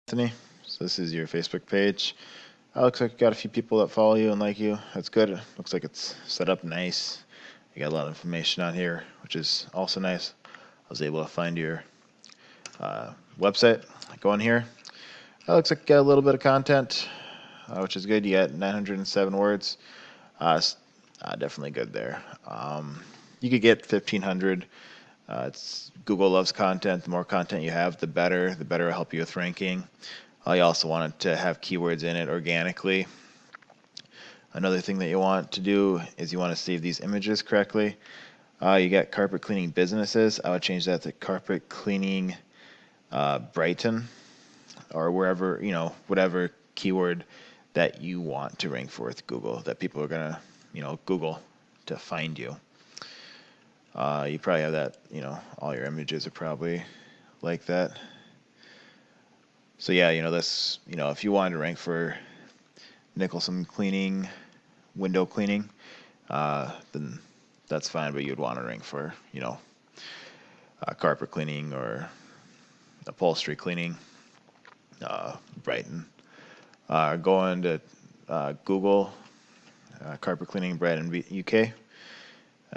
Anthony. So this is your Facebook page. Looks like you got a few people that follow you and like you. That's good. Looks like it's set up nice. You got a lot of information on here, which is also nice. I was able to find your website. Go in here. Looks like you got a little bit of content, which is good. You got 907 words. Definitely good there. You could get 1,500. It's Google loves content. The more content you have, the better. The better it'll help you with ranking. You also want it to have keywords in it organically. Another thing that you want to do is you want to save these images correctly. You got carpet cleaning businesses. I would change that to carpet cleaning Brighton, or wherever, whatever keyword that you want to rank for with Google, that people are going to, Google to find you. You probably have that, all your images are probably like that. So yeah, this, if you wanted to rank for Nicholson cleaning, window cleaning, then that's fine, but you'd want to rank for, carpet cleaning or upholstery cleaning, Brighton. Go into Google, carpet cleaning Brighton, UK.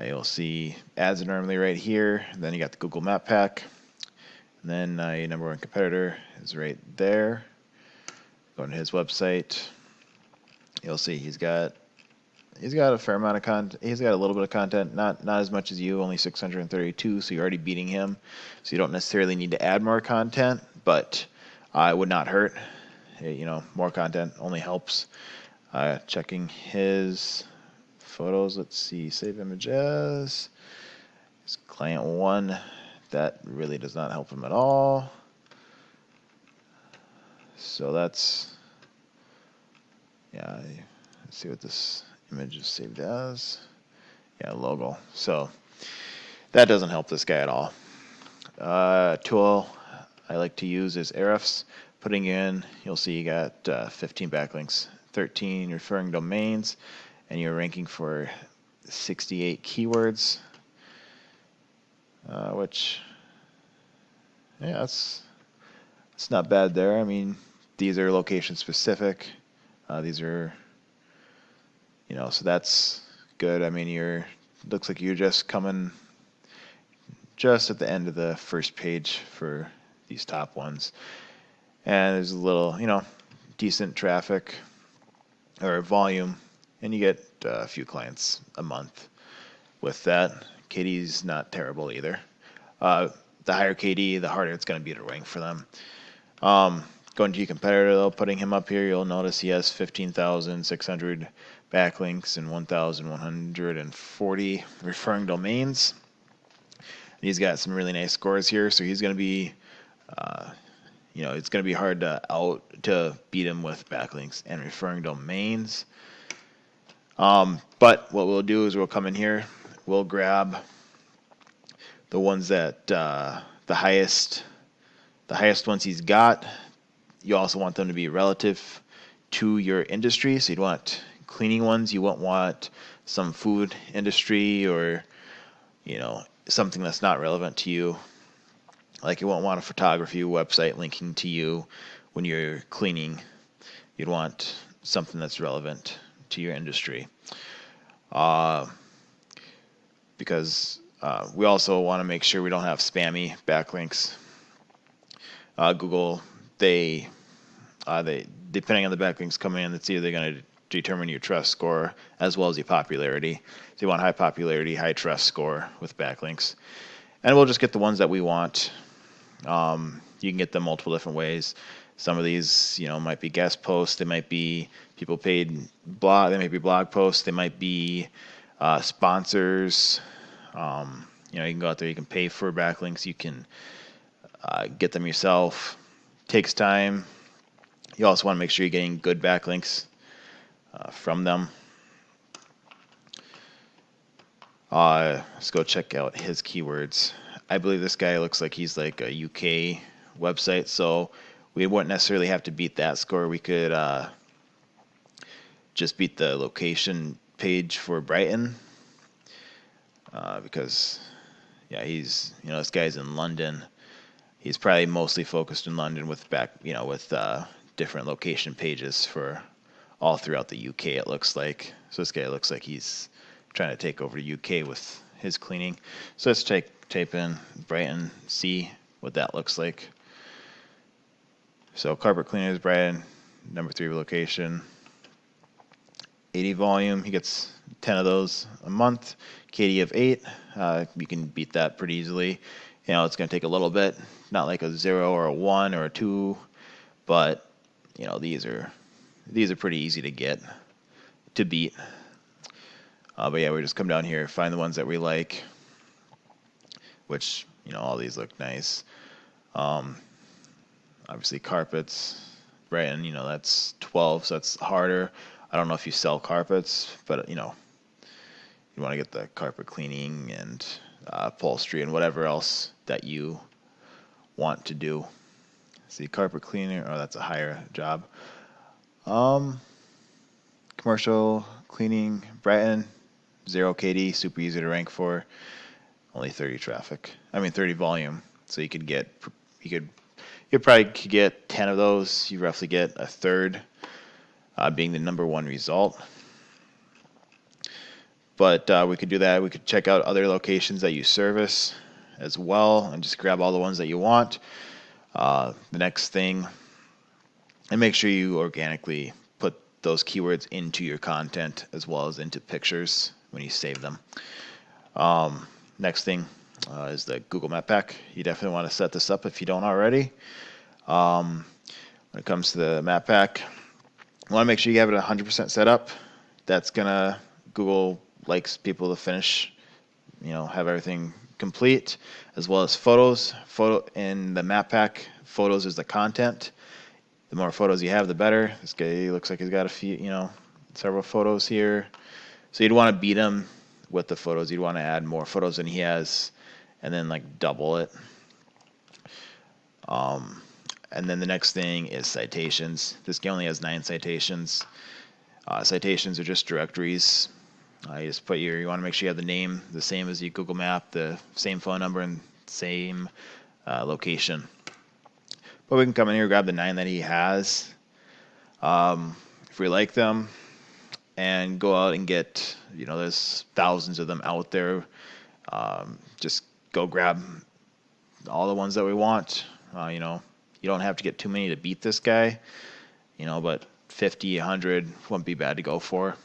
You'll see ads are normally right here. And then you got the Google Map Pack. And then your number one competitor is right there. Go to his website. You'll see he's got a fair amount of content. He's got a little bit of content, not as much as you, only 632. So you're already beating him. So you don't necessarily need to add more content, but it would not hurt. More content only helps. Checking his photos. Let's see, save images. His client one, that really does not help him at all. So that's, let's see what this image is saved as. Logo. So that doesn't help this guy at all. Tool I like to use is Ahrefs. Putting in, you'll see you got 15 backlinks, 13 referring domains, and you're ranking for 68 keywords, which, it's not bad there. I mean, these are location specific. These are, so that's good. I mean, looks like you're just coming just at the end of the first page for these top ones. And there's a little, decent traffic or volume, and you get a few clients a month with that. KD's not terrible either. The higher KD, the harder it's going to be to rank for them. Going to your competitor, though, putting him up here, you'll notice he has 15,600 backlinks and 1,140 referring domains. He's got some really nice scores here, so he's going to be, it's going to be hard to beat him with backlinks and referring domains. But what we'll do is we'll come in here, we'll grab the ones that the highest ones he's got. You also want them to be relative to your industry. So you'd want cleaning ones. You won't want some food industry or, something that's not relevant to you. Like you won't want a photography website linking to you when you're cleaning. You'd want something that's relevant to your industry. Because we also want to make sure we don't have spammy backlinks. Google, they depending on the backlinks coming in, it's either going to determine your trust score as well as your popularity. So you want high popularity, high trust score with backlinks. And we'll just get the ones that we want. You can get them multiple different ways. Some of these, might be guest posts. They might be people paid blog. They might be blog posts. They might be sponsors. You can go out there. You can pay for backlinks. You can get them yourself. Takes time. You also want to make sure you're getting good backlinks from them. Let's go check out his keywords. I believe this guy looks like he's like a UK website, so we wouldn't necessarily have to beat that score. We could just beat the location page for Brighton because, he's, this guy's in London. he's probably mostly focused in London with different location pages for all throughout the UK, it looks like. So this guy looks like he's trying to take over the UK with his cleaning. So let's type in Brighton, see what that looks like. So carpet cleaners, Brighton, number 3 location, 80 volume. He gets 10 of those a month. KD of 8. You can beat that pretty easily. It's going to take a little bit, not like a 0 or a 1 or a 2, but these are pretty easy to beat. But yeah, we just come down here, find the ones that we like, which all these look nice. Obviously carpets, Brighton, that's 12, so that's harder. I don't know if you sell carpets, but you want to get the carpet cleaning and upholstery and whatever else that you want to do. See, carpet cleaner, that's a higher job. Commercial cleaning, Brighton, 0 KD, super easy to rank for. Only 30 30 volume. So you probably could get 10 of those. You roughly get a third being the number 1 result. But we could do that. We could check out other locations that you service as well and just grab all the ones that you want. The next thing, and make sure you organically put those keywords into your content as well as into pictures when you save them. Next thing is the Google Map Pack. You definitely want to set this up if you don't already. When it comes to the Map Pack, you want to make sure you have it 100% set up. Google likes people to finish, have everything complete, as well as photos. In the Map Pack, photos is the content. The more photos you have, the better. This guy looks like he's got several photos here. So you'd want to beat him with the photos. You'd want to add more photos than he has, and then double it. And then the next thing is citations. This guy only has 9 citations. Citations are just directories. You want to make sure you have the name the same as your Google Map, the same phone number, and same location. But we can come in here, grab the 9 that he has, if we like them, and go out and get, there's thousands of them out there. Just go grab all the ones that we want. You don't have to get too many to beat this guy, but 50, 100 wouldn't be bad to go for.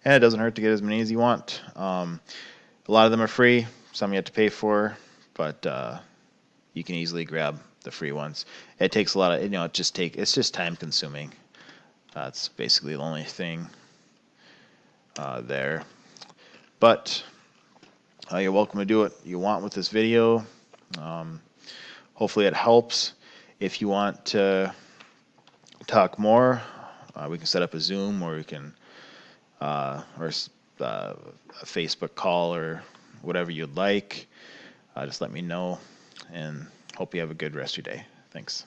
And it doesn't hurt to get as many as you want. A lot of them are free. Some you have to pay for, but you can easily grab the free ones. It takes a lot of, it's just time consuming. That's basically the only thing there. But you're welcome to do what you want with this video. Hopefully it helps. If you want to talk more, we can set up a Zoom, or we can or a Facebook call, or whatever you'd like. Just let me know, and hope you have a good rest of your day. Thanks.